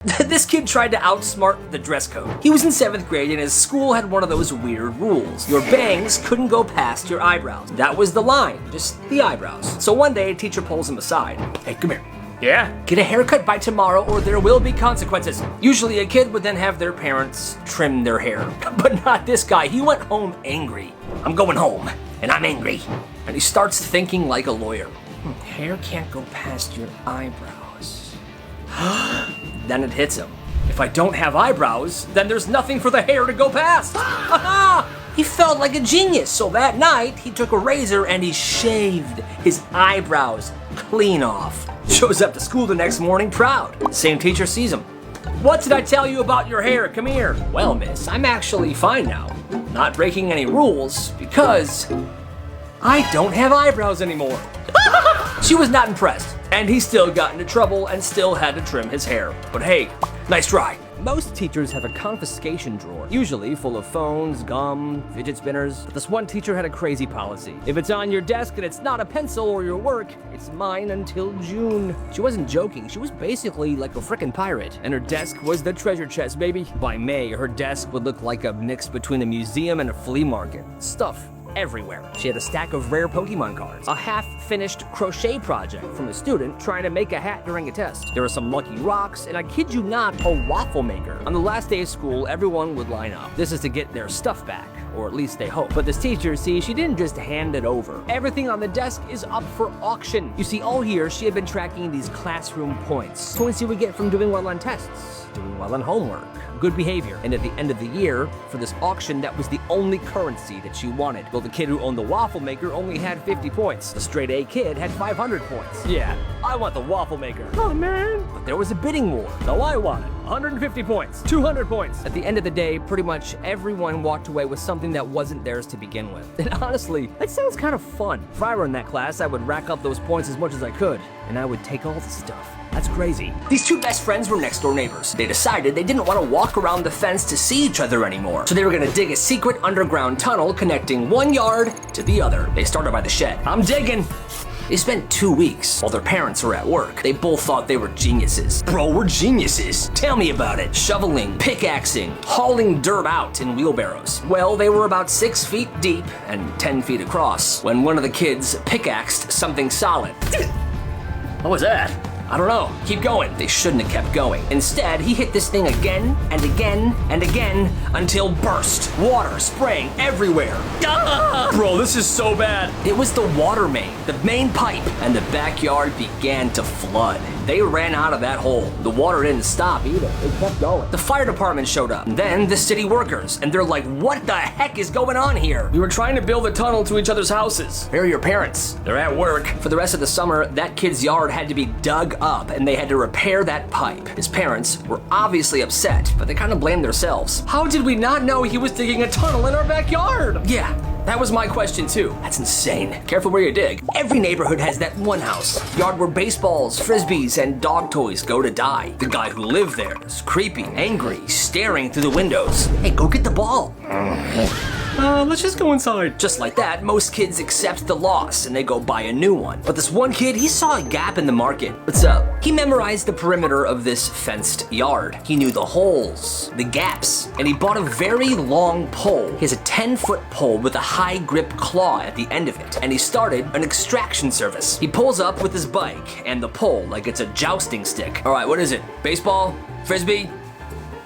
This kid tried to outsmart the dress code. He was in 7th grade and his school had one of those weird rules. Your bangs couldn't go past your eyebrows. That was the line, just the eyebrows. So one day a teacher pulls him aside. Hey, come here. Yeah? Get a haircut by tomorrow or there will be consequences. Usually a kid would then have their parents trim their hair. But not this guy. He went home angry. I'm going home and I'm angry. And he starts thinking like a lawyer. Hair can't go past your eyebrows. Then it hits him. If I don't have eyebrows, then there's nothing for the hair to go past. He felt like a genius, so that night he took a razor and he shaved his eyebrows clean off. Shows up to school the next morning proud. Same teacher sees him. What did I tell you about your hair? Come here. Well, miss, I'm actually fine now. Not breaking any rules because I don't have eyebrows anymore. She was not impressed, and he still got into trouble and still had to trim his hair. But hey, nice try. Most teachers have a confiscation drawer, usually full of phones, gum, fidget spinners. But this one teacher had a crazy policy. If it's on your desk and it's not a pencil or your work, it's mine until June. She wasn't joking, she was basically like a frickin' pirate. And her desk was the treasure chest, baby. By May, her desk would look like a mix between a museum and a flea market. Stuff everywhere. She had a stack of rare Pokemon cards, a half-finished crochet project from a student trying to make a hat during a test. There were some lucky rocks, and I kid you not, a waffle maker. On the last day of school, everyone would line up. This is to get their stuff back, or at least they hope. But this teacher, see, she didn't just hand it over. Everything on the desk is up for auction. You see, all year, she had been tracking these classroom points. Points you would get from doing well on tests, doing well on homework, good behavior. And at the end of the year, for this auction, that was the only currency that she wanted. Well, the kid who owned the waffle maker only had 50 points. The straight A kid had 500 points. Yeah, I want the waffle maker. Oh, man. But there was a bidding war. So I wanted 150 points, 200 points. At the end of the day, pretty much everyone walked away with something that wasn't theirs to begin with. And honestly, that sounds kind of fun. If I were in that class, I would rack up those points as much as I could, and I would take all the stuff. That's crazy. These two best friends were next door neighbors. They decided they didn't want to walk around the fence to see each other anymore. So they were gonna dig a secret underground tunnel connecting one yard to the other. They started by the shed. I'm digging. They spent 2 weeks while their parents were at work. They both thought they were geniuses. Bro, we're geniuses. Tell me about it. Shoveling, pickaxing, hauling dirt out in wheelbarrows. Well, they were about 6 feet deep and 10 feet across when one of the kids pickaxed something solid. What was that? I don't know. Keep going. They shouldn't have kept going. Instead, he hit this thing again and again and again until burst. Water spraying everywhere. Ah! Bro, this is so bad. It was the water main, the main pipe, and the backyard began to flood. They ran out of that hole. The water didn't stop either. It kept going. The fire department showed up, and then the city workers, and they're like, what the heck is going on here? We were trying to build a tunnel to each other's houses. Where are your parents? They're at work. For the rest of the summer, that kid's yard had to be dug up, and they had to repair that pipe. His parents were obviously upset, but they kind of blamed themselves. How did we not know he was digging a tunnel in our backyard? Yeah. That was my question too. That's insane. Careful where you dig. Every neighborhood has that one house, yard where baseballs, frisbees, and dog toys go to die. The guy who lived there is creepy, angry, staring through the windows. Hey, go get the ball. Let's just go inside. Just like that, most kids accept the loss and they go buy a new one. But this one kid, he saw a gap in the market. What's up? He memorized the perimeter of this fenced yard. He knew the holes, the gaps, and he bought a very long pole. He has a 10-foot pole with a high grip claw at the end of it, and he started an extraction service. He pulls up with his bike and the pole like it's a jousting stick. All right, what is it? Baseball? Frisbee?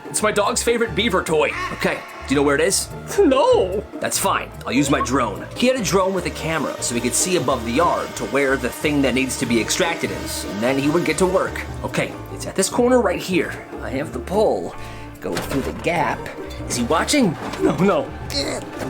It's my dog's favorite beaver toy. Okay. Do you know where it is? No. That's fine. I'll use my drone. He had a drone with a camera so he could see above the yard to where the thing that needs to be extracted is, and then he would get to work. Okay, it's at this corner right here. I have the pole. Go through the gap. Is he watching? No.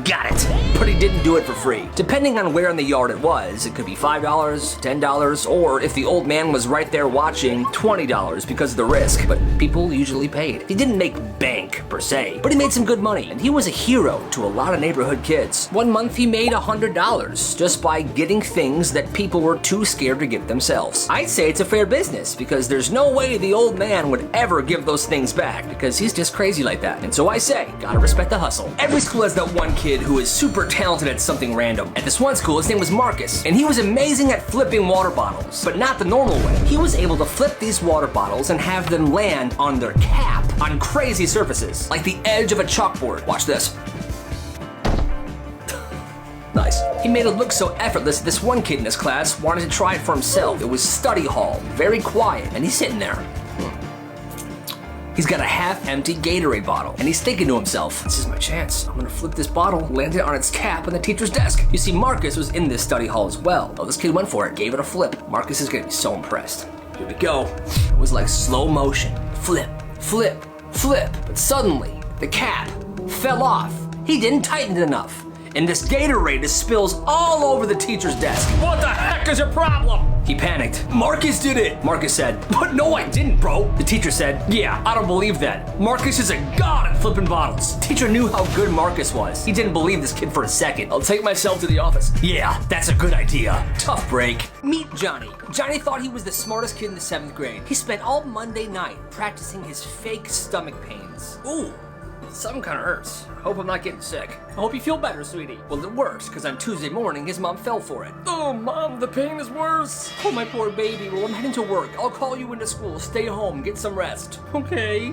Got it. But he didn't do it for free. Depending on where in the yard it was, it could be $5, $10, or if the old man was right there watching, $20 because of the risk. But people usually paid. He didn't make bank, per se, but he made some good money, and he was a hero to a lot of neighborhood kids. One month he made $100 just by getting things that people were too scared to get themselves. I'd say it's a fair business because there's no way the old man would ever give those things back because he's just crazy like that. And so I say, gotta respect the hustle. Every school has was that one kid who was super talented at something random. At this one school, his name was Marcus, and he was amazing at flipping water bottles, but not the normal way. He was able to flip these water bottles and have them land on their cap on crazy surfaces, like the edge of a chalkboard. Watch this. Nice. He made it look so effortless that this one kid in his class wanted to try it for himself. It was study hall, very quiet, and he's sitting there. He's got a half-empty Gatorade bottle, and he's thinking to himself, this is my chance. I'm gonna flip this bottle, land it on its cap on the teacher's desk. You see, Marcus was in this study hall as well. Oh, this kid went for it, gave it a flip. Marcus is gonna be so impressed. Here we go. It was like slow motion. Flip, flip, flip. But suddenly, the cap fell off. He didn't tighten it enough. And this Gatorade just spills all over the teacher's desk. What the heck is your problem? He panicked. Marcus did it, Marcus said. But no, I didn't, bro. The teacher said, yeah, I don't believe that. Marcus is a god at flipping bottles. The teacher knew how good Marcus was. He didn't believe this kid for a second. I'll take myself to the office. Yeah, that's a good idea. Tough break. Meet Johnny. Johnny thought he was the smartest kid in the 7th grade. He spent all Monday night practicing his fake stomach pains. Ooh. Something kind of hurts. I hope I'm not getting sick. I hope you feel better, sweetie. Well, it works, because on Tuesday morning, his mom fell for it. Oh, Mom, the pain is worse. Oh, my poor baby. Well, I'm heading to work. I'll call you into school. Stay home. Get some rest. Okay.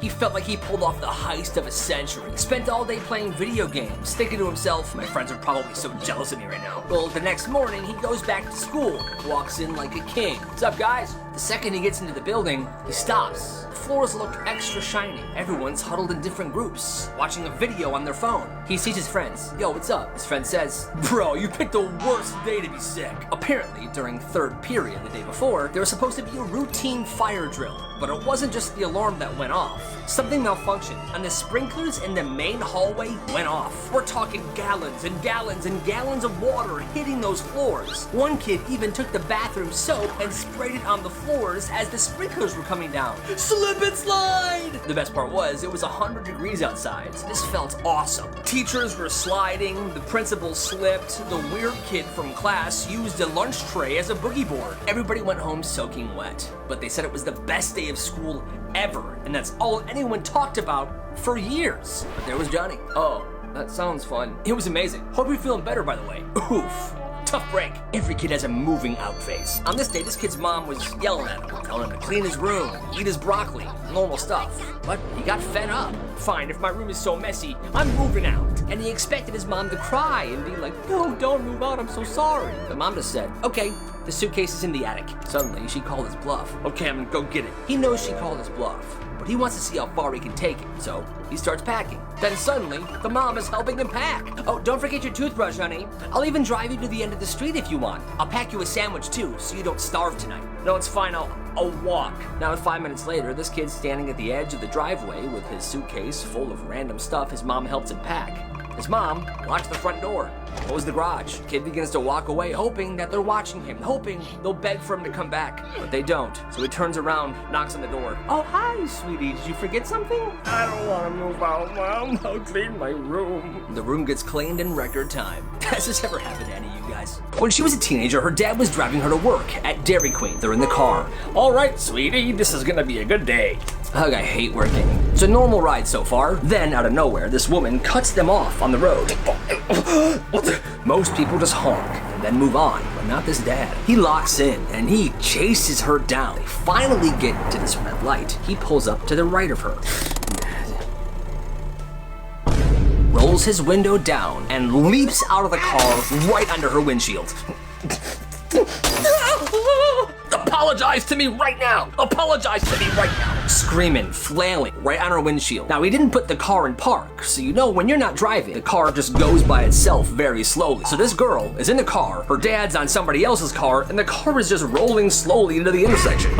He felt like he pulled off the heist of a century. Spent all day playing video games, thinking to himself, my friends are probably so jealous of me right now. Well, the next morning, he goes back to school. Walks in like a king. What's up, guys? The second he gets into the building, he stops. The floors look extra shiny. Everyone's huddled in different groups, watching a video on their phone. He sees his friends. Yo, what's up? His friend says, bro, you picked the worst day to be sick. Apparently, during 3rd period the day before, there was supposed to be a routine fire drill. But it wasn't just the alarm that went off. Something malfunctioned, and the sprinklers in the main hallway went off. We're talking gallons and gallons and gallons of water hitting those floors. One kid even took the bathroom soap and sprayed it on the floors as the sprinklers were coming down. Slip and slide! The best part was, it was 100 degrees outside, so this felt awesome. Teachers were sliding, the principal slipped, the weird kid from class used a lunch tray as a boogie board. Everybody went home soaking wet, but they said it was the best day of school ever, and that's all anyone talked about for years. But there was Johnny. Oh, that sounds fun. It was amazing. Hope you're feeling better, by the way. Oof. Tough break. Every kid has a moving out phase. On this day, this kid's mom was yelling at him, telling him to clean his room, eat his broccoli, normal stuff. But he got fed up. Fine, if my room is so messy, I'm moving out. And he expected his mom to cry and be like, no, don't move out, I'm so sorry. The mom just said, okay, the suitcase is in the attic. Suddenly, she called his bluff. Okay, I'm gonna go get it. He knows she called his bluff, but he wants to see how far he can take it, so he starts packing. Then suddenly, the mom is helping him pack. Oh, don't forget your toothbrush, honey. I'll even drive you to the end of the street if you want. I'll pack you a sandwich too, so you don't starve tonight. No, it's fine, I'll walk. Now, 5 minutes later, this kid's standing at the edge of the driveway with his suitcase full of random stuff his mom helps him pack. His mom locks the front door, closes the garage. Kid begins to walk away, hoping that they're watching him, hoping they'll beg for him to come back. But they don't, so he turns around, knocks on the door. Oh, hi, sweetie, did you forget something? I don't want to move out, Mom. I'll clean my room. The room gets cleaned in record time. Has this ever happened to any of you guys? When she was a teenager, her dad was driving her to work at Dairy Queen. They're in the car. All right, sweetie, this is gonna be a good day. Ugh, I hate working. It's a normal ride so far. Then, out of nowhere, this woman cuts them off on the road. Most people just honk and then move on, but not this dad. He locks in and he chases her down. They finally get to this red light. He pulls up to the right of her, rolls his window down, and leaps out of the car right under her windshield. Apologize to me right now! Apologize to me right now! Screaming, flailing, right on her windshield. Now, he didn't put the car in park, so you know when you're not driving, the car just goes by itself very slowly. So this girl is in the car, her dad's on somebody else's car, and the car is just rolling slowly into the intersection.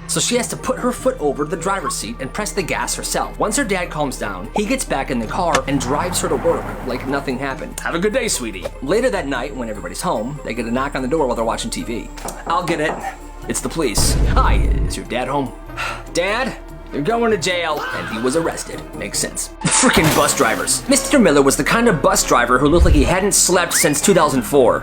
So she has to put her foot over the driver's seat and press the gas herself. Once her dad calms down, he gets back in the car and drives her to work like nothing happened. Have a good day, sweetie. Later that night, when everybody's home, they get a knock on the door while they're watching TV. I'll get it. It's the police. Hi, is your dad home? Dad? You're going to jail. And he was arrested. Makes sense. Freaking bus drivers. Mr. Miller was the kind of bus driver who looked like he hadn't slept since 2004.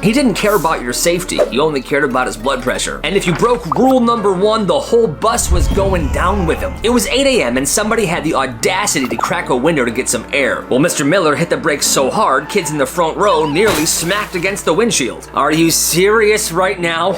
He didn't care about your safety, he only cared about his blood pressure. And if you broke rule number 1, the whole bus was going down with him. It was 8 a.m. and somebody had the audacity to crack a window to get some air. Well, Mr. Miller hit the brakes so hard, kids in the front row nearly smacked against the windshield. Are you serious right now?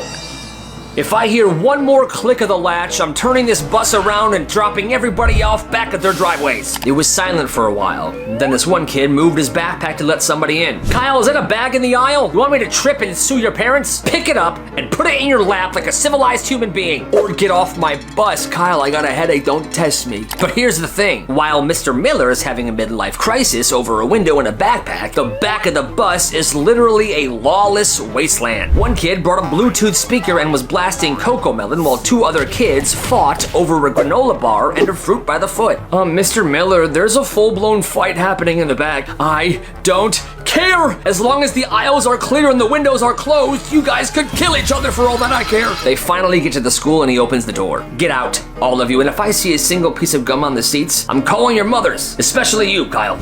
If I hear one more click of the latch, I'm turning this bus around and dropping everybody off back at their driveways. It was silent for a while. Then this one kid moved his backpack to let somebody in. Kyle, is that a bag in the aisle? You want me to trip and sue your parents? Pick it up and put it in your lap like a civilized human being. Or get off my bus. Kyle, I got a headache, don't test me. But here's the thing. While Mr. Miller is having a midlife crisis over a window and a backpack, the back of the bus is literally a lawless wasteland. One kid brought a Bluetooth speaker and was blasting Cocoa Melon while 2 other kids fought over a granola bar and a fruit by the foot. Mr. Miller, there's a full-blown fight happening in the back. I don't care! As long as the aisles are clear and the windows are closed, you guys could kill each other for all that I care. They finally get to the school and he opens the door. Get out, all of you, and if I see a single piece of gum on the seats, I'm calling your mothers, especially you, Kyle.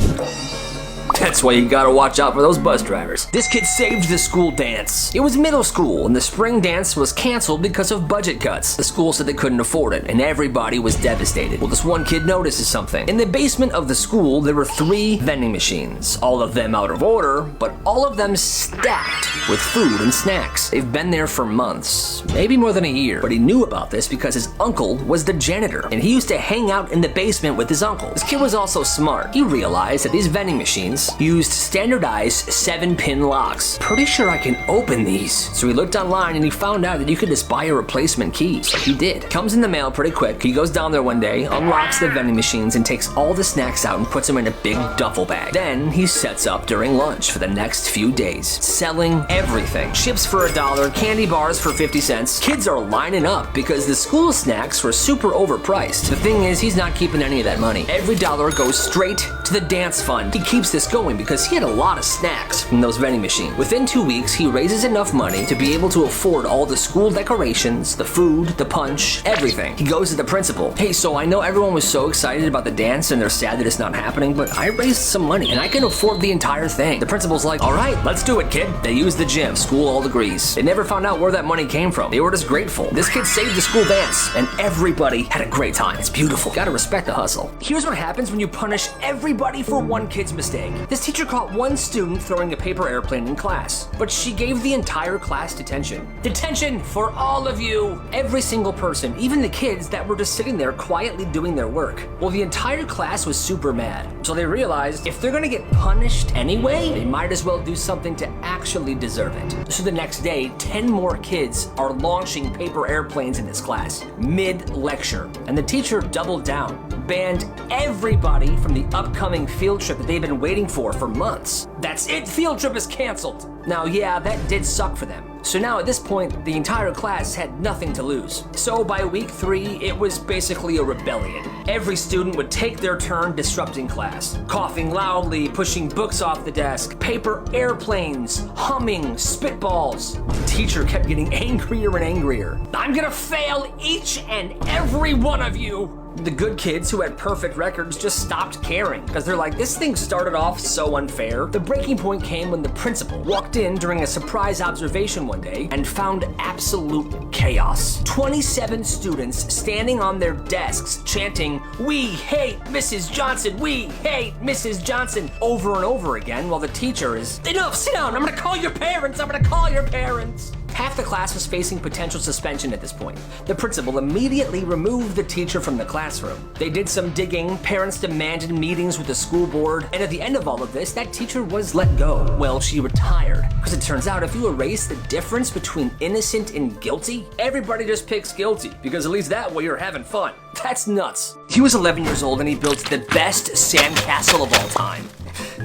That's why you gotta watch out for those bus drivers. This kid saved the school dance. It was middle school, and the spring dance was canceled because of budget cuts. The school said they couldn't afford it, and everybody was devastated. Well, this one kid notices something. In the basement of the school, there were 3 vending machines. All of them out of order, but all of them stacked with food and snacks. They've been there for months, maybe more than a year. But he knew about this because his uncle was the janitor, and he used to hang out in the basement with his uncle. This kid was also smart. He realized that these vending machines used standardized 7-pin locks. Pretty sure I can open these. So he looked online and he found out that you could just buy a replacement key. So he did. Comes in the mail pretty quick. He goes down there one day, unlocks the vending machines and takes all the snacks out and puts them in a big duffel bag. Then he sets up during lunch for the next few days, selling everything. Chips for $1, candy bars for 50 cents. Kids are lining up because the school snacks were super overpriced. The thing is, he's not keeping any of that money. Every dollar goes straight to the dance fund. He keeps this going because he had a lot of snacks from those vending machines. Within 2 weeks, he raises enough money to be able to afford all the school decorations, the food, the punch, everything. He goes to the principal. Hey, so I know everyone was so excited about the dance and they're sad that it's not happening, but I raised some money and I can afford the entire thing. The principal's like, all right, let's do it, kid. They use the gym. School all agrees. They never found out where that money came from. They were just grateful. This kid saved the school dance and everybody had a great time. It's beautiful. Gotta respect the hustle. Here's what happens when you punish everybody for one kid's mistake. This teacher caught one student throwing a paper airplane in class, but she gave the entire class detention. Detention for all of you! Every single person, even the kids that were just sitting there quietly doing their work. Well, the entire class was super mad, so they realized if they're gonna get punished anyway, they might as well do something to actually deserve it. So the next day, 10 more kids are launching paper airplanes in this class, mid-lecture, and the teacher doubled down, banned everybody from the upcoming field trip that they've been waiting for months. That's it, field trip is canceled. Now, yeah, that did suck for them. So now at this point, the entire class had nothing to lose. So by week 3, it was basically a rebellion. Every student would take their turn disrupting class, coughing loudly, pushing books off the desk, paper airplanes, humming, spitballs. The teacher kept getting angrier and angrier. I'm gonna fail each and every one of you. The good kids who had perfect records just stopped caring because they're like, this thing started off so unfair. The breaking point came when the principal walked in during a surprise observation one day and found absolute chaos. 27 students standing on their desks chanting, "We hate Mrs. Johnson, we hate Mrs. Johnson," over and over again while the teacher is, enough, sit down, I'm gonna call your parents, I'm gonna call your parents. Half the class was facing potential suspension at this point. The principal immediately removed the teacher from the classroom. They did some digging, parents demanded meetings with the school board, and at the end of all of this, that teacher was let go. Well, she retired. Because it turns out if you erase the difference between innocent and guilty, everybody just picks guilty, because at least that way you're having fun. That's nuts. He was 11 years old and he built the best sandcastle of all time.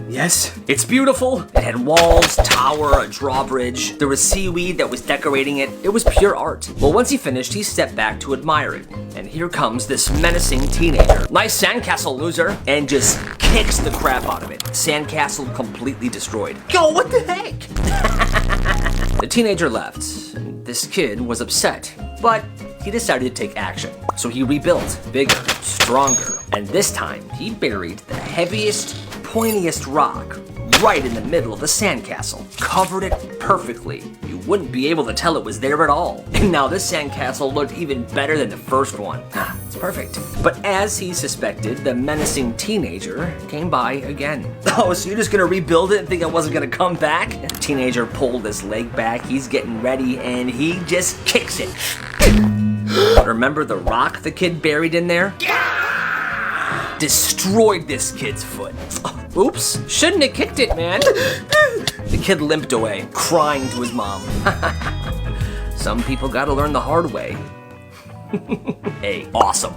Yes, it's beautiful. It had walls, tower, a drawbridge. There was seaweed that was decorating it. It was pure art. Well, once he finished, he stepped back to admire it. And here comes this menacing teenager. Nice sandcastle, loser. And just kicks the crap out of it. Sandcastle completely destroyed. Yo, what the heck? The teenager left. This kid was upset, but he decided to take action. So he rebuilt, bigger, stronger. And this time, he buried the heaviest, pointiest rock right in the middle of the sandcastle. Covered it perfectly. You wouldn't be able to tell it was there at all. And now this sandcastle looked even better than the first one. It's perfect. But as he suspected, the menacing teenager came by again. Oh, so you're just gonna rebuild it and think I wasn't gonna come back? The teenager pulled his leg back, he's getting ready, and he just kicks it. Remember the rock the kid buried in there? Destroyed this kid's foot. Oops, shouldn't have kicked it, man. The kid limped away, crying to his mom. Some people gotta learn the hard way. Hey, awesome.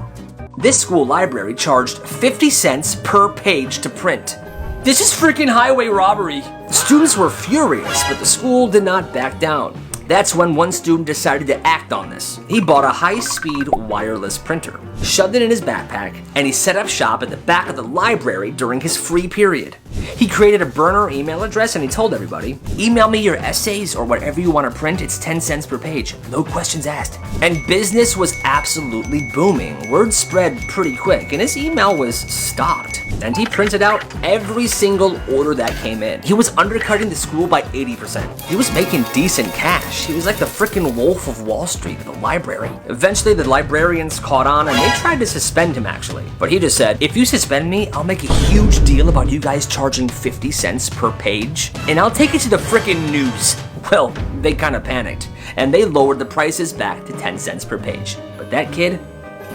This school library charged 50 cents per page to print. This is freaking highway robbery. Students were furious, but the school did not back down. That's when one student decided to act on this. He bought a high-speed wireless printer, shoved it in his backpack, and he set up shop at the back of the library during his free period. He created a burner email address and he told everybody, email me your essays or whatever you want to print, it's 10 cents per page, no questions asked. And business was absolutely booming. Word spread pretty quick and his email was stocked. And he printed out every single order that came in. He was undercutting the school by 80%. He was making decent cash. He was like the frickin' Wolf of Wall Street of the library. Eventually the librarians caught on and they tried to suspend him actually. But he just said, if you suspend me, I'll make a huge deal about you guys charging 50 cents per page, and I'll take it to the frickin' news. Well, they kinda panicked, and they lowered the prices back to 10 cents per page. But that kid,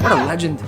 what a legend.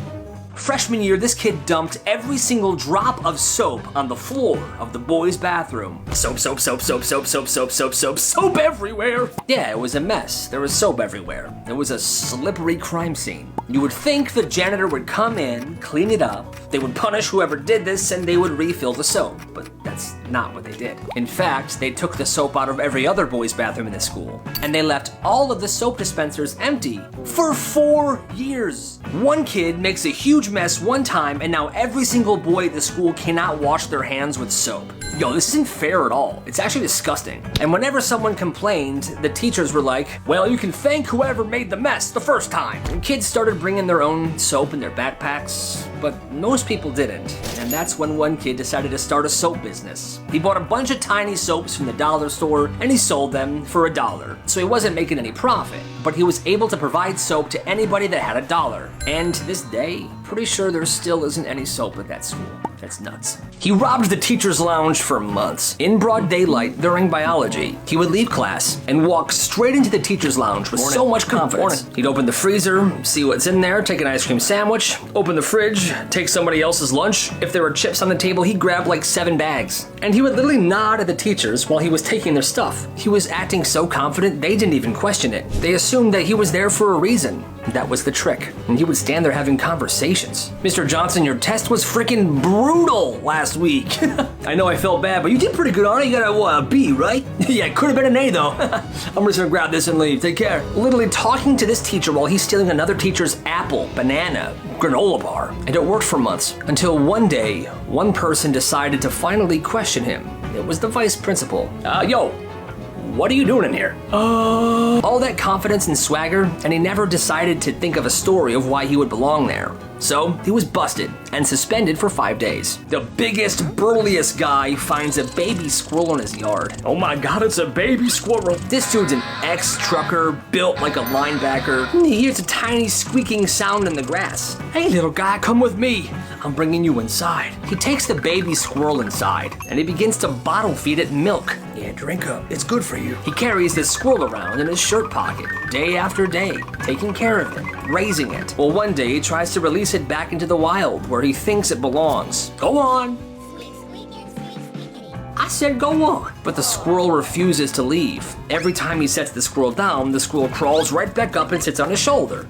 Freshman year, this kid dumped every single drop of soap on the floor of the boys' bathroom. Soap, soap, soap, soap, soap, soap, soap, soap, soap, soap everywhere. Yeah, it was a mess. There was soap everywhere. It was a slippery crime scene. You would think the janitor would come in, clean it up, they would punish whoever did this, and they would refill the soap. But that's not what they did. In fact, they took the soap out of every other boys' bathroom in the school, and they left all of the soap dispensers empty for 4 years. One kid makes a huge mess one time, and now every single boy at the school cannot wash their hands with soap. Yo, this isn't fair at all. It's actually disgusting. And whenever someone complained, the teachers were like, well, you can thank whoever made the mess the first time. And kids started bringing their own soap in their backpacks, but most people didn't. And that's when one kid decided to start a soap business. He bought a bunch of tiny soaps from the dollar store and he sold them for $1. So he wasn't making any profit, but he was able to provide soap to anybody that had $1. And to this day, pretty sure there still isn't any soap at that school. That's nuts. He robbed the teacher's lounge for months. In broad daylight during biology, he would leave class and walk straight into the teacher's lounge with so much confidence. He'd open the freezer, see what's in there, take an ice cream sandwich, open the fridge, take somebody else's lunch. If there were chips on the table, he'd grab like 7 bags. And he would literally nod at the teachers while he was taking their stuff. He was acting so confident, they didn't even question it. They assumed that he was there for a reason. That was the trick. And he would stand there having conversations. Mr. Johnson, your test was freaking brutal last week. I know I felt bad, but you did pretty good on it. You got a B, right? Yeah, it could have been an A though. I'm just gonna grab this and leave. Take care. Literally talking to this teacher while he's stealing another teacher's apple, banana, granola bar. And it worked for months until one day, one person decided to finally question him. It was the vice principal. Yo, what are you doing in here? All that confidence and swagger, and he never decided to think of a story of why he would belong there. So he was busted and suspended for 5 days. The biggest, burliest guy finds a baby squirrel in his yard. Oh my God, it's a baby squirrel. This dude's an ex-trucker, built like a linebacker. He hears a tiny squeaking sound in the grass. Hey little guy, come with me. I'm bringing you inside. He takes the baby squirrel inside and he begins to bottle feed it milk. Yeah, drink up, it's good for you. He carries this squirrel around in his shirt pocket, day after day, taking care of it, raising it. Well, one day he tries to release it back into the wild where he thinks it belongs. Go on. I said go on. But the squirrel refuses to leave. Every time he sets the squirrel down, the squirrel crawls right back up and sits on his shoulder.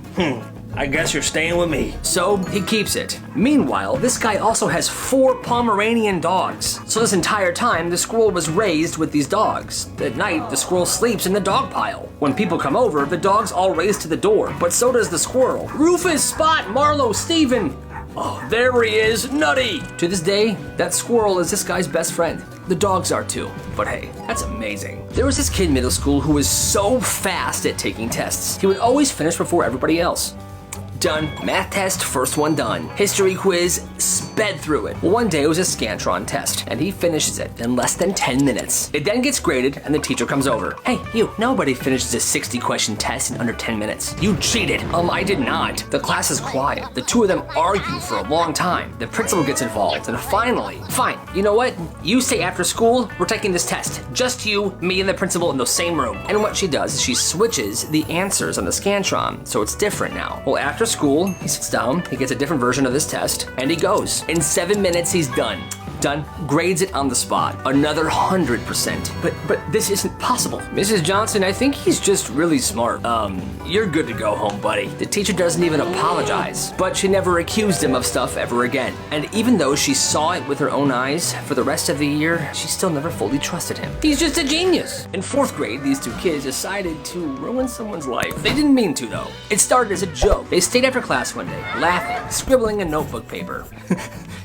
I guess you're staying with me. So he keeps it. Meanwhile, this guy also has 4 Pomeranian dogs. So this entire time, the squirrel was raised with these dogs. At night, the squirrel sleeps in the dog pile. When people come over, the dogs all race to the door, but so does the squirrel. Rufus, Spot, Marlowe, Steven. Oh, there he is, Nutty! To this day, that squirrel is this guy's best friend. The dogs are too, but hey, that's amazing. There was this kid in middle school who was so fast at taking tests. He would always finish before everybody else. done. Math test, first one done. History quiz, sped through it. One day it was a Scantron test, and he finishes it in less than 10 minutes. It then gets graded, and the teacher comes over. Hey, you, nobody finishes a 60-question test in under 10 minutes. You cheated. I did not. The class is quiet. The two of them argue for a long time. The principal gets involved, and finally, fine, you know what? You stay after school, we're taking this test. Just you, me, and the principal in the same room. And what she does is she switches the answers on the Scantron, so it's different now. Well, after school, he sits down, he gets a different version of this test, and he goes. In 7 minutes, he's done. Grades it on the spot. Another 100%. But this isn't possible. Mrs. Johnson, I think he's just really smart. You're good to go home, buddy. The teacher doesn't even apologize, but she never accused him of stuff ever again. And even though she saw it with her own eyes for the rest of the year, she still never fully trusted him. He's just a genius. In 4th grade, these two kids decided to ruin someone's life. They didn't mean to, though. It started as a joke. They stayed after class one day, laughing, scribbling in notebook paper.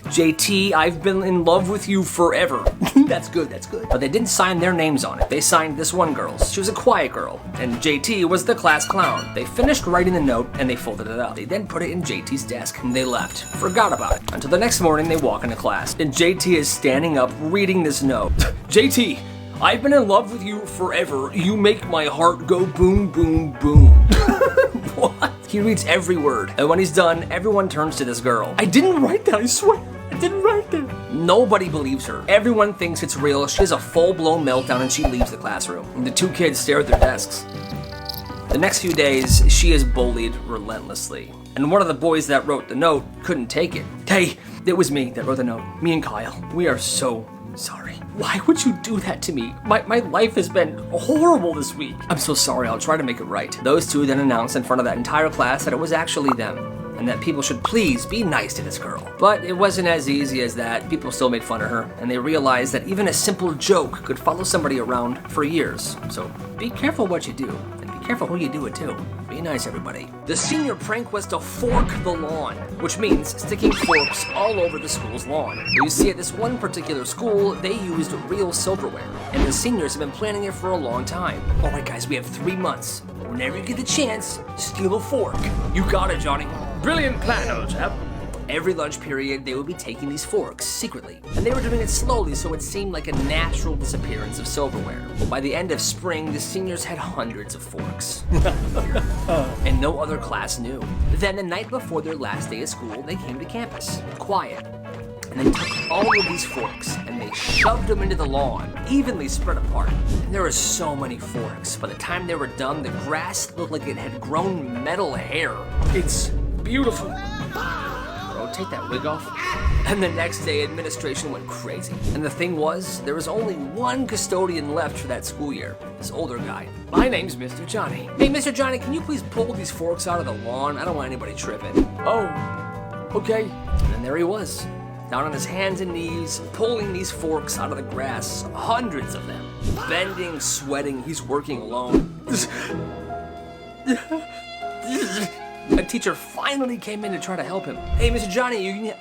JT, I've been in love with you forever. That's good. But they didn't sign their names on it. They signed this one girl's. She was a quiet girl, and JT was the class clown. They finished writing the note, and they folded it up. They then put it in JT's desk, and they left. Forgot about it. Until the next morning, they walk into class, and JT is standing up, reading this note. JT, I've been in love with you forever. You make my heart go boom, boom, boom. What? He reads every word, and when he's done, everyone turns to this girl. I didn't write that, I swear. I didn't write that. Nobody believes her. Everyone thinks it's real. She has a full-blown meltdown and she leaves the classroom. And the two kids stare at their desks. The next few days, she is bullied relentlessly. And one of the boys that wrote the note couldn't take it. Hey, it was me that wrote the note. Me and Kyle. We are so sorry. Why would you do that to me? My life has been horrible this week. I'm so sorry. I'll try to make it right. Those two then announced in front of that entire class that it was actually them, and that people should please be nice to this girl. But it wasn't as easy as that. People still made fun of her, and they realized that even a simple joke could follow somebody around for years. So be careful what you do, and be careful who you do it to. Be nice, everybody. The senior prank was to fork the lawn, which means sticking forks all over the school's lawn. You see, at this one particular school, they used real silverware, and the seniors have been planning it for a long time. All right, guys, we have 3 months. Whenever you get the chance, steal a fork. You got it, Johnny. Brilliant plan, old chap. Every lunch period, they would be taking these forks secretly, and they were doing it slowly so it seemed like a natural disappearance of silverware. Well, by the end of spring, the seniors had hundreds of forks, and no other class knew. Then the night before their last day of school, they came to campus, quiet, and they took all of these forks and they shoved them into the lawn, evenly spread apart. And there were so many forks. By the time they were done, the grass looked like it had grown metal hair. It's beautiful. Take that wig off. And the next day, administration went crazy. And the thing was, there was only one custodian left for that school year. This older guy. My name's Mr. Johnny. Hey, Mr. Johnny, can you please pull these forks out of the lawn? I don't want anybody tripping. Oh, okay. And then there he was, down on his hands and knees, pulling these forks out of the grass. Hundreds of them. Bending, sweating, he's working alone. A teacher finally came in to try to help him. Hey, Mr. Johnny, you can...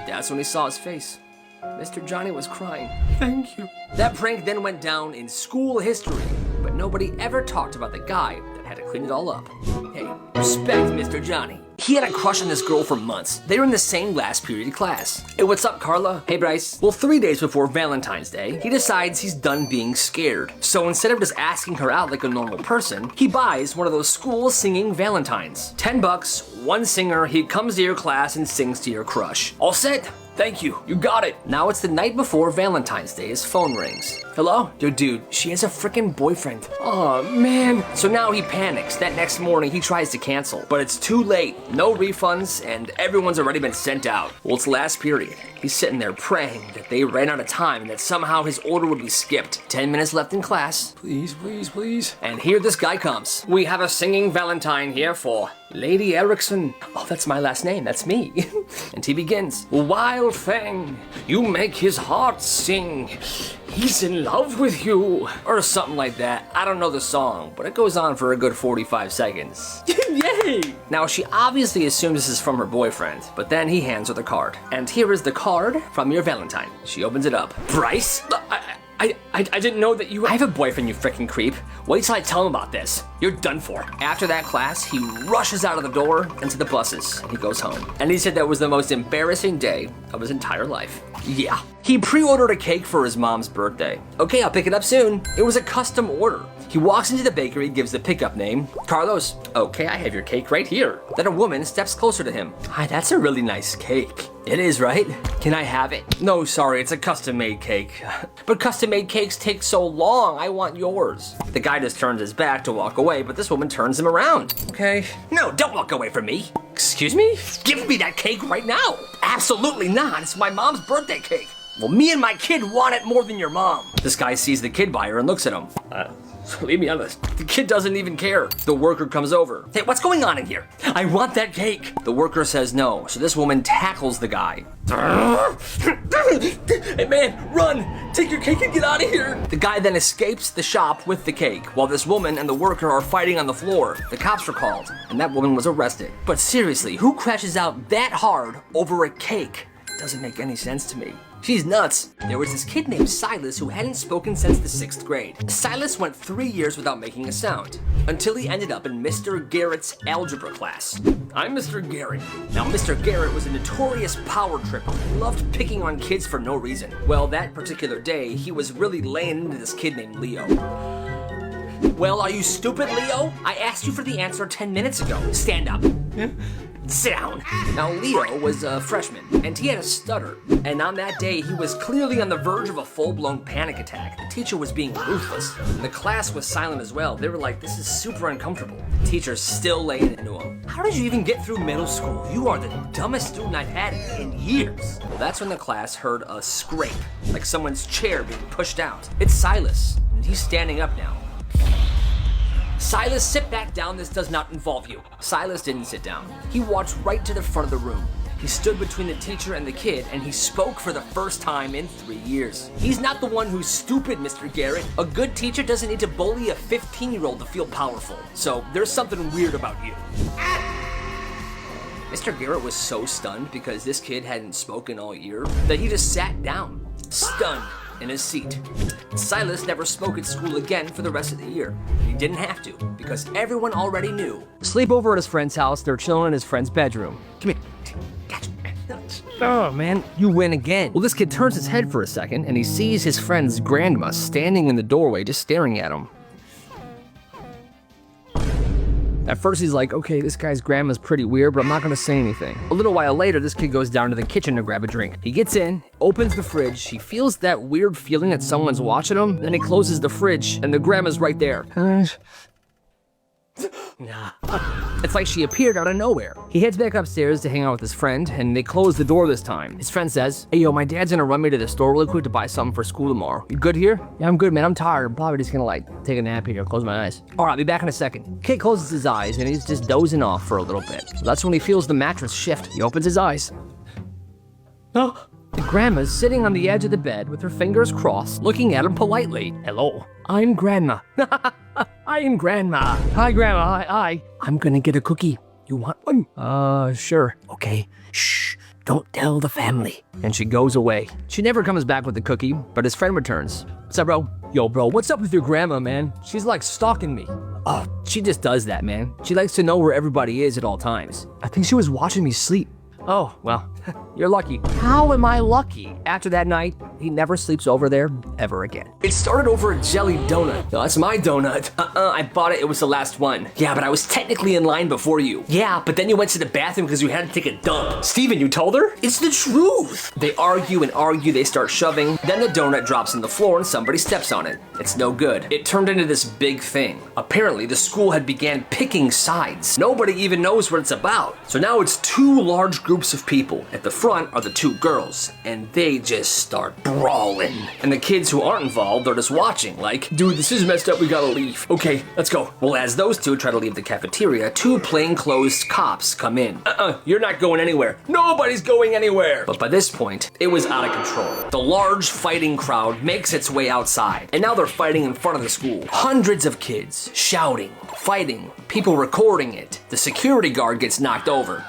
That's when he saw his face. Mr. Johnny was crying. Thank you. That prank then went down in school history, but nobody ever talked about the guy that had to clean it all up. Hey, respect Mr. Johnny. He had a crush on this girl for months. They were in the same last period class. Hey, what's up, Carla? Hey, Bryce. Well, 3 days before Valentine's Day, he decides he's done being scared. So instead of just asking her out like a normal person, he buys one of those school singing Valentines. $10, one singer, he comes to your class and sings to your crush. All set? Thank you. You got it. Now it's the night before Valentine's Day. His phone rings. Hello? Yo, dude, she has a freaking boyfriend. Oh, man. So now he panics. That next morning, he tries to cancel. But it's too late. No refunds, and everyone's already been sent out. Well, it's last period. He's sitting there praying that they ran out of time and that somehow his order would be skipped. 10 minutes left in class. Please, please, please. And here this guy comes. We have a singing Valentine here for Lady Erickson. Oh, that's my last name. That's me. And he begins. Wild thing, you make his heart sing. He's in love with you. Or something like that. I don't know the song, but it goes on for a good 45 seconds. Yay! Now, she obviously assumes this is from her boyfriend, but then he hands her the card. And here is the card from your Valentine. She opens it up. Bryce? I didn't know that you— I have a boyfriend, you frickin' creep. Wait till I tell him about this. You're done for. After that class, he rushes out of the door into the buses, and he goes home. And he said that was the most embarrassing day of his entire life. Yeah. He pre-ordered a cake for his mom's birthday. Okay, I'll pick it up soon. It was a custom order. He walks into the bakery, gives the pickup name, Carlos. Okay, I have your cake right here. Then a woman steps closer to him. Hi, that's a really nice cake. It is, right? Can I have it? No, sorry, it's a custom-made cake. But custom-made cakes take so long, I want yours. The guy just turns his back to walk away, but this woman turns him around. Okay. No, don't walk away from me. Excuse me? Give me that cake right now. Absolutely not, it's my mom's birthday cake. Well, me and my kid want it more than your mom. This guy sees the kid buyer and looks at him. Leave me honest. The kid doesn't even care. The worker comes over. Hey, what's going on in here? I want that cake. The worker says no, so this woman tackles the guy. Hey man, run! Take your cake and get out of here! The guy then escapes the shop with the cake, while this woman and the worker are fighting on the floor. The cops were called, and that woman was arrested. But seriously, who crashes out that hard over a cake? Doesn't make any sense to me. She's nuts. There was this kid named Silas who hadn't spoken since the 6th grade. Silas went 3 years without making a sound, until he ended up in Mr. Garrett's algebra class. I'm Mr. Garrett. Now, Mr. Garrett was a notorious power tripper who loved picking on kids for no reason. Well, that particular day, he was really laying into this kid named Leo. Well, are you stupid, Leo? I asked you for the answer 10 minutes ago. Stand up. Sit down. Now, Leo was a freshman, and he had a stutter. And on that day, he was clearly on the verge of a full-blown panic attack. The teacher was being ruthless. The class was silent as well. They were like, this is super uncomfortable. The teacher's still laying into him. How did you even get through middle school? You are the dumbest student I've had in years. Well, that's when the class heard a scrape, like someone's chair being pushed out. It's Silas, and he's standing up now. Silas, sit back down. This does not involve you. Silas didn't sit down. He walked right to the front of the room. He stood between the teacher and the kid, and he spoke for the first time in 3 years. He's not the one who's stupid, Mr. Garrett. A good teacher doesn't need to bully a 15-year-old to feel powerful. So there's something weird about you. Mr. Garrett was so stunned because this kid hadn't spoken all year that he just sat down, stunned, in his seat. Silas never spoke at school again for the rest of the year. He didn't have to, because everyone already knew. Sleep over at his friend's house, they're chilling in his friend's bedroom. Come here. Gotcha. Oh man, you win again. Well, this kid turns his head for a second, and he sees his friend's grandma standing in the doorway just staring at him. At first he's like, okay, this guy's grandma's pretty weird, but I'm not gonna say anything. A little while later, this kid goes down to the kitchen to grab a drink. He gets in, opens the fridge, he feels that weird feeling that someone's watching him, then he closes the fridge, and the grandma's right there. Nah. It's like she appeared out of nowhere. He heads back upstairs to hang out with his friend, and they close the door this time. His friend says, hey yo, my dad's gonna run me to the store really quick to buy something for school tomorrow. You good here? Yeah, I'm good, man. I'm tired. I'm probably just gonna like take a nap here, close my eyes. All right, I'll be back in a second. Kid closes his eyes, and he's just dozing off for a little bit. So that's when he feels the mattress shift. He opens his eyes. Oh. The grandma's sitting on the edge of the bed with her fingers crossed, looking at him politely. Hello, I'm Grandma. I am Grandma. Hi, Grandma. Hi. I'm gonna get a cookie. You want one? Sure. Okay. Shh. Don't tell the family. And she goes away. She never comes back with the cookie, but his friend returns. What's up, bro? Yo, bro, what's up with your grandma, man? She's like stalking me. Oh, she just does that, man. She likes to know where everybody is at all times. I think she was watching me sleep. Oh, well, you're lucky. How am I lucky? After that night, he never sleeps over there ever again. It started over a jelly donut. No, that's my donut. I bought it. It was the last one. Yeah, but I was technically in line before you. Yeah, but then you went to the bathroom because you had to take a dump. Steven, you told her? It's the truth. They argue and argue. They start shoving. Then the donut drops on the floor and somebody steps on it. It's no good. It turned into this big thing. Apparently, the school had began picking sides. Nobody even knows what it's about. So now it's two large groups of people. At the front are the two girls, and they just start brawling. And the kids who aren't involved are just watching, like, dude, this is messed up, we gotta leave. Okay, let's go. Well, as those two try to leave the cafeteria, two plainclothes cops come in. You're not going anywhere. Nobody's going anywhere. But by this point, it was out of control. The large fighting crowd makes its way outside, and now they're fighting in front of the school. Hundreds of kids shouting, fighting, people recording it. The security guard gets knocked over.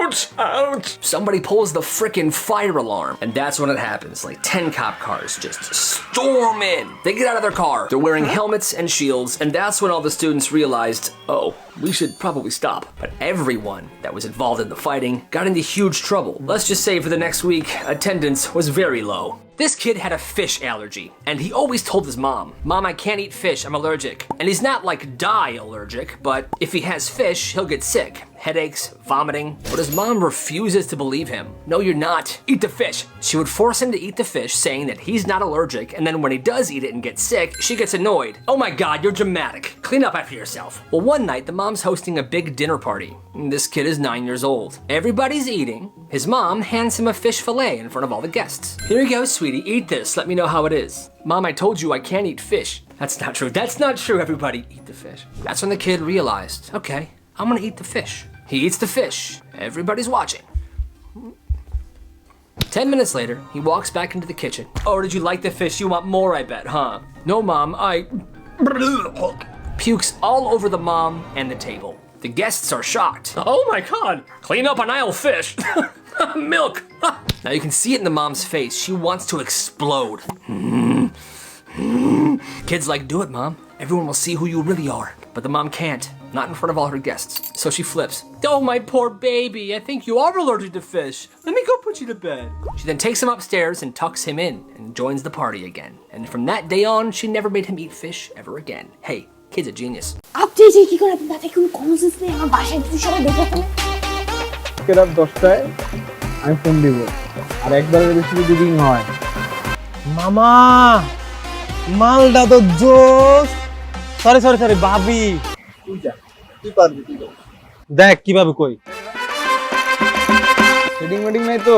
Ouch! Ouch! Somebody pulls the frickin' fire alarm, and that's when it happens. Like 10 cop cars just storm in. They get out of their car. They're wearing helmets and shields, and that's when all the students realized, oh, we should probably stop. But everyone that was involved in the fighting got into huge trouble. Let's just say for the next week, attendance was very low. This kid had a fish allergy, and he always told his mom, "Mom, I can't eat fish, I'm allergic." And he's not like die allergic, but if he has fish, he'll get sick. Headaches, vomiting. But his mom refuses to believe him. "No, you're not. Eat the fish." She would force him to eat the fish, saying that he's not allergic, and then when he does eat it and gets sick, she gets annoyed. "Oh my God, you're dramatic. Clean up after yourself." Well, one night, the mom's hosting a big dinner party. This kid is 9 years old. Everybody's eating. His mom hands him a fish fillet in front of all the guests. "Here you go, sweetie. Eat this. Let me know how it is." "Mom, I told you I can't eat fish." "That's not true. That's not true, everybody. Eat the fish." That's when the kid realized, okay, I'm gonna eat the fish. He eats the fish. Everybody's watching. 10 minutes later, he walks back into the kitchen. "Oh, did you like the fish? You want more, I bet, huh?" "No, Mom, I..." Pukes all over the mom and the table. The guests are shocked. "Oh my God, clean up an aisle fish." "Milk." Now you can see it in the mom's face. She wants to explode. Kid's like, "Do it, Mom. Everyone will see who you really are." But the mom can't, not in front of all her guests. So she flips. "Oh, my poor baby, I think you are allergic to fish. Let me go put you to bed." She then takes him upstairs and tucks him in and joins the party again. And from that day on, she never made him eat fish ever again. Hey, kid's a genius. আপনি যে কি করে আপনার মাথায় কোনো common sense নেই আমার বাসায় কিছু সবাই দেখে ফেলে রাত 10টায় আমি ফোন দিব আর একবারের বেশি যদি রিং হয় মামা মালটা তো জোস সরি সরি সরি ভাবি তুই পারবি দেখ কিভাবে কই সেটিং মিটিং নাই তো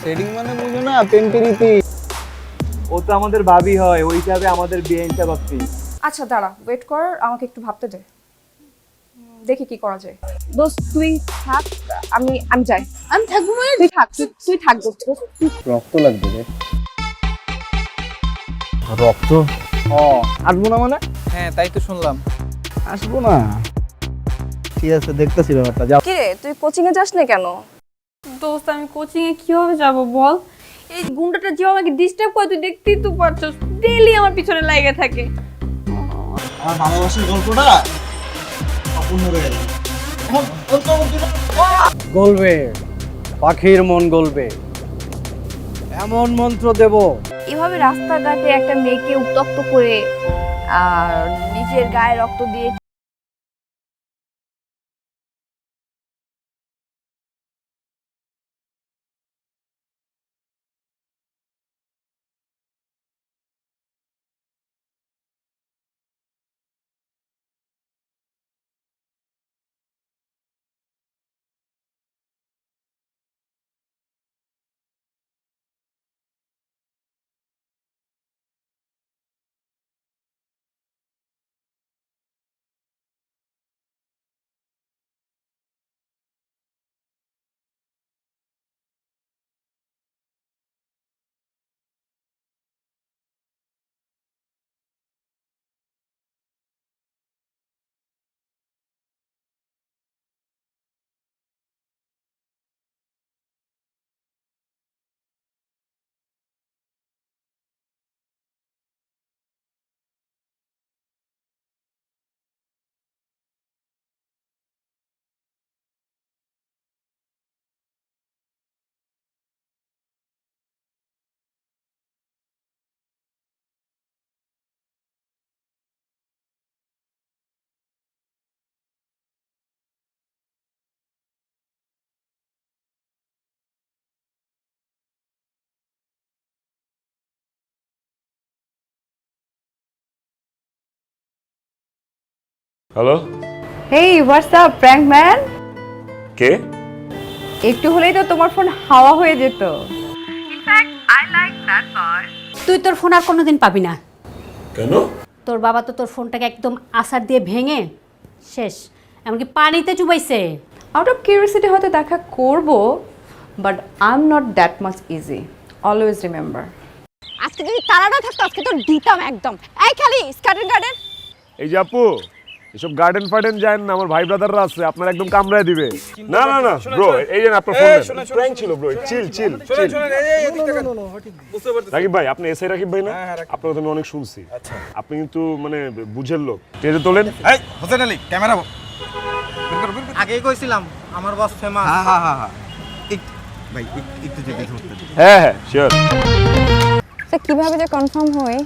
সেটিং মানে বুঝো না পেন্টিরিতি ও তো আমাদের ভাবি হয় ওই হিসাবে আমাদের বিয়ে হিসাব আপনি আচ্ছা দাঁড়া ওয়েট কর আমাকে একটু ভাবতে দে দেখি কি করা যায় দোস্ত তুই থাক আমি যাই আমি থাকবো মানে তুই থাক দোস্ত রক্ত লাগবে রে রক্ত আসবো না মানে হ্যাঁ তাই তো শুনলাম আসবো না ঠিক আছে দেখতেছি ব্যাপারটা যাও কি রে তুই কোচিং এ যাস না কেন দোস্ত আমি কোচিং এ কিভাবে যাব বল এই গুন্ডাটা যে আমাকে ডিস্টার্ব করে তুই দেখতেই তো পারছস ডেইলি আমার পিছনে লাগা থাকে আমার ভালোবাসার গল্পটা অপূর্ণ রয়ে গেল গলবে পাখির মন গলবে এমন মন্ত্র দেব এভাবে রাস্তাঘাটে একটা মেয়েকে উত্তক্ত করে আর নিজের গায়ে রক্ত দিয়ে hello hey WhatsApp prank man কে একটু হলেই তো তোমার ফোন হাওয়া হয়ে যেত তুই তোর ফোন আর কোনোদিন পাবি না কেন তোর বাবা তো তোর ফোনটাকে একদম আসার দিয়ে ভেঙে শেষ এমনকি পানিতে চুবাইছে আউট অফ কিউরিওসিটি হয়তো দেখা করব but I am not that much easy always remember আজকে যদি তারা না থাকতো আজকে তোর দিতাম একদম এই খালি স্কার্টেন গার্ডেন এই যে আপু এসব গার্ডেন ফার্ডেন যায় না, আমার ভাই ব্রাদাররা আছে, আপনার একদম কামড়ায় দিবে। না না না ব্রো, এই যে আপনার ফোন প্র্যাঙ্ক ছিল ব্রো, চিল চিল চিল। রাকিব ভাই, আপনি এসআই রাকিব ভাই না? আপনার কথা আমি অনেক শুনছি। আপনি কিন্তু মানে বুঝের লোক। টেজে তোলেন। এই হোসেন আলী, ক্যামেরা আগেই কইছিলাম আমার বস ফেমাস। হ্যাঁ ভাই একটু যদি ধরতে দিন। হ্যাঁ হ্যাঁ শিওর। কিভাবে যে কনফার্ম হয়?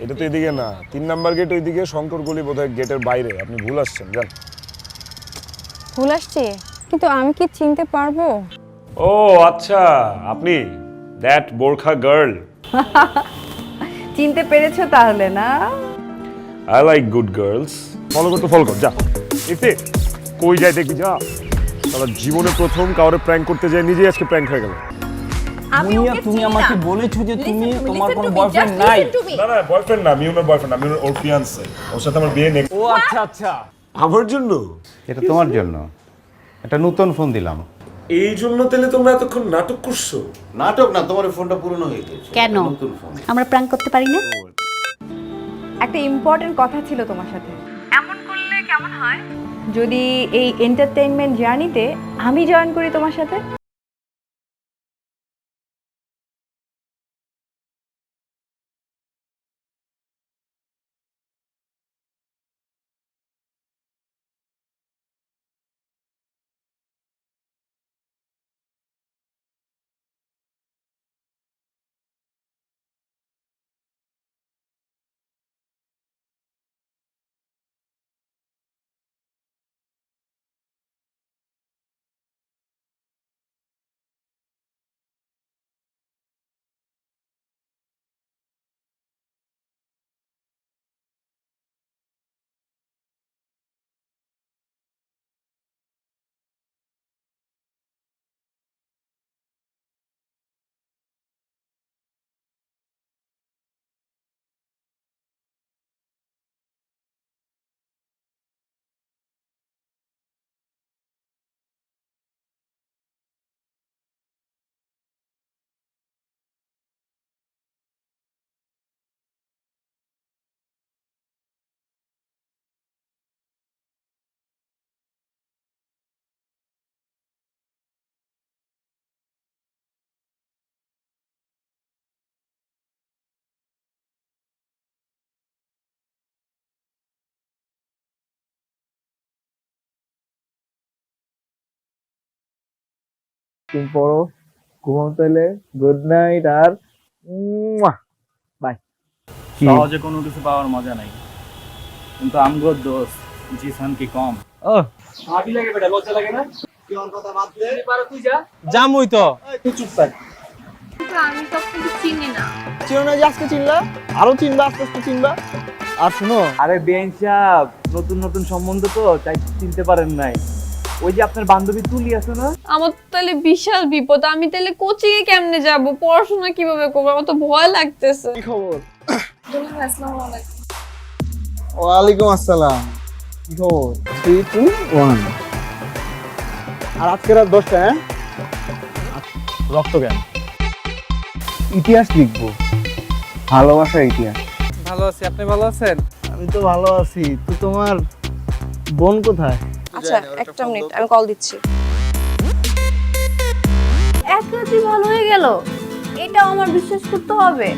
এটা তো এদিকে না, 3 নাম্বার গেট ওইদিকে, শঙ্কর গলি বোধহয় গেটের বাইরে। আপনি ভুল আসছেন, যান। ভুল আসছে, কিন্তু আমি কি চিনতে পারবো? ও আচ্ছা, আপনি দ্যাট বোরখা গার্ল। চিনতে পেরেছো তাহলে না? I like good girls. Follow কর, যা। ইফতে কই যায় দেখবি, যা। তাহলে জীবনে প্রথম কাউরে প্র্যাঙ্ক করতে যায়, নিজেই আজকে প্র্যাঙ্ক হয়ে গেল। তুমি আমাকে বলেছো যে তুমি তোমার কোনো বয়ফ্রেন্ড নাই। না না, বয়ফ্রেন্ড না, আমি ওর বয়ফ্রেন্ড, আমি ওর ফিয়ান্সে। ওর সাথে আমার বিয়ে নেক্সট। ও আচ্ছা আচ্ছা। আমার জন্য? এটা তোমার জন্য একটা নতুন ফোন দিলাম। এই জন্য তাহলে তোমরা এতক্ষণ নাটক করছো? নাটক না, তোমার ফোনটা পুরনো হয়ে গেছে। কেন নতুন ফোন। আমরা প্র্যাঙ্ক করতে পারি না? একটা ইম্পর্টেন্ট কথা ছিল তোমার সাথে। এমন করলে কেমন হয় যদি এই এন্টারটেইনমেন্ট জার্নিতে আমি জয়েন করি তোমার সাথে? তুমি পড়ো, ঘুমাও তাহলে। গুড নাইট আর বাই। সহজে কোনো কিছু পাওয়ার মজা নাই, কিন্তু আমগো দোষ জিসান কি কম। ও ভাবি লাগে বেটা, লজ্জা লাগে না? তুই যা। জামুই তো। তুই চুপ থাক। আমি তো কিন্তু চিনি না। চিনো না যে আজকে চিনলা, আরো চিনবা, আস্তে আস্তে চিনবা। আর শুনো, আরে বেন সাহেব, নতুন নতুন সম্বন্ধ তো তাই চিনতে পারেন নাই। ওই যে আপনার বান্ধবী তুলি আছে না? আমার তো তাহলে বিশাল বিপদ। আমি তাহলে কোচিং এ কেমনে যাব? পড়াশোনা কিভাবে করব? আমার তো ভয় লাগতেছে। কি খবর? আসসালামু আলাইকুম। ওয়ালাইকুম আসসালাম। কি খবর? 3 2 1। আর আজকে রাত 10টা, হ্যাঁ? রক্ত জ্ঞান, ইতিহাস লিখবো, ভালোবাসার ইতিহাস। ভালো আছি, আপনি ভালো আছেন? আমি তো ভালো আছি। তো তোমার বোন কোথায়? আচ্ছা একটা মিনিট, আমি কল দিচ্ছি। এক রাতে ভালো হয়ে গেল, এটা আমার বিশ্বাস করতে হবে।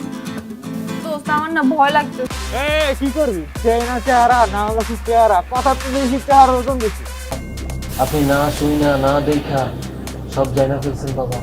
দোস্ত আমার না ভয় লাগতেছে। এই কি করবি? সেই না চেহারা, না হলো কি চেহারা, কথা তো বেশি, চেহারা ওজন বেশি। আপনি না শুই না দেখা সব জানা ফেলছেন বাবা।